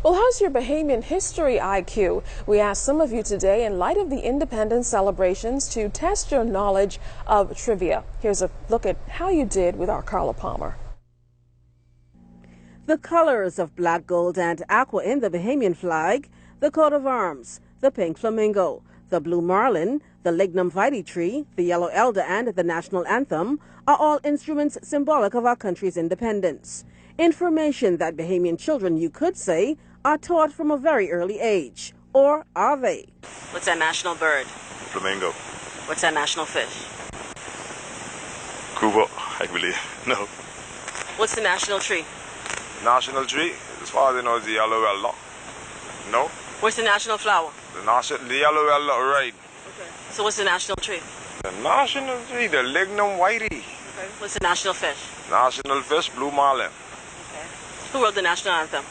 Well, how's your Bahamian history IQ? We asked some of you today in light of the independence celebrations to test your knowledge of trivia. Here's a look at how you did with our Carla Palmer. The colors of black, gold, and aqua in the Bahamian flag, the coat of arms, the pink flamingo, the blue marlin, the lignum vitae tree, the yellow elder, and the national anthem are all instruments symbolic of our country's independence. Information that Bahamian children, you could say, are taught from a very early age. Or are they? What's our national bird? Flamingo. What's our national fish? Cuba, I believe. No. What's the national tree? National tree, as far as I know, is the yellow elder. No. What's the national flower? The yellow elder, right. Okay. So what's the national tree? The national tree, the lignum vitae. Okay. What's the national fish? National fish, blue marlin. Okay. Who wrote the national anthem?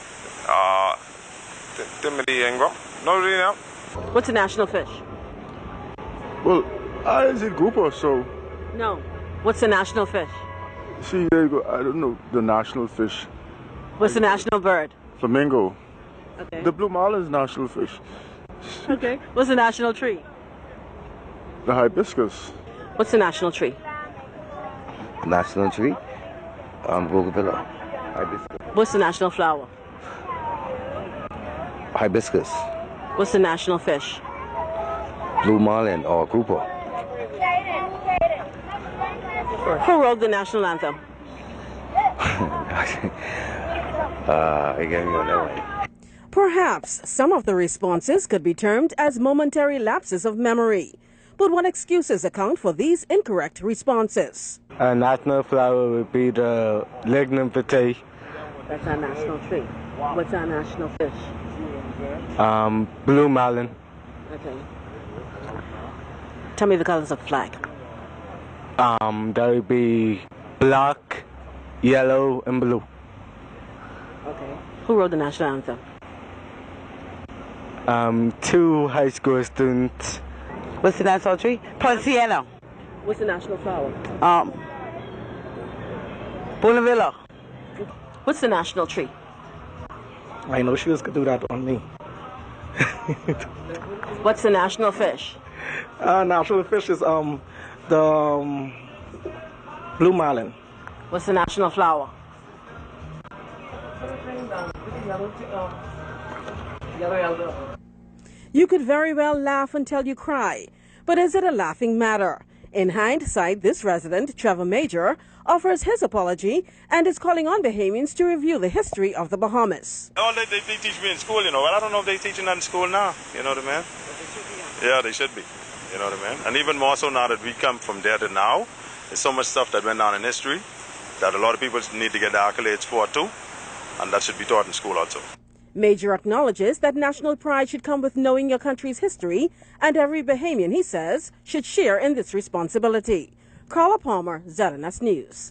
Timothy Ingram. No, really now. What's the national fish? Well, is it grouper, so... No. What's the national fish? See, there you go. I don't know the national fish. What's the national bird? Flamingo. Okay. The blue marlin is national fish. Okay. What's the national tree? The hibiscus. What's the national tree? National tree? Bougainvillea. Hibiscus. What's the national flower? Hibiscus. What's the national fish? Blue marlin or grouper. Who wrote the national anthem? I gave you that one. Perhaps some of the responses could be termed as momentary lapses of memory. But what excuses account for these incorrect responses? Our national flower would be the lignum vitae. That's our national tree. What's our national fish? Blue marlin. Okay. Tell me the colors of the flag. That would be black, yellow, and blue. Okay. Who wrote the national anthem? Two high school students. What's the national tree? Ponciano. What's the national flower? Bougainvillea. What's the national tree? I know she was gonna do that on me. What's the national fish? National fish is the blue marlin. What's the national flower? You could very well laugh until you cry. But is it a laughing matter? In hindsight, this resident, Trevor Major, offers his apology and is calling on Bahamians to review the history of the Bahamas. All they teach me in school, you know. Well, I don't know if they're teaching that in school now. You know what I mean? Yeah, they should be. You know what I mean? And even more so now that we come from there to now, there's so much stuff that went on in history that a lot of people need to get the accolades for too, and that should be taught in school also. Major acknowledges that national pride should come with knowing your country's history, and every Bahamian, he says, should share in this responsibility. Carla Palmer, ZNS News.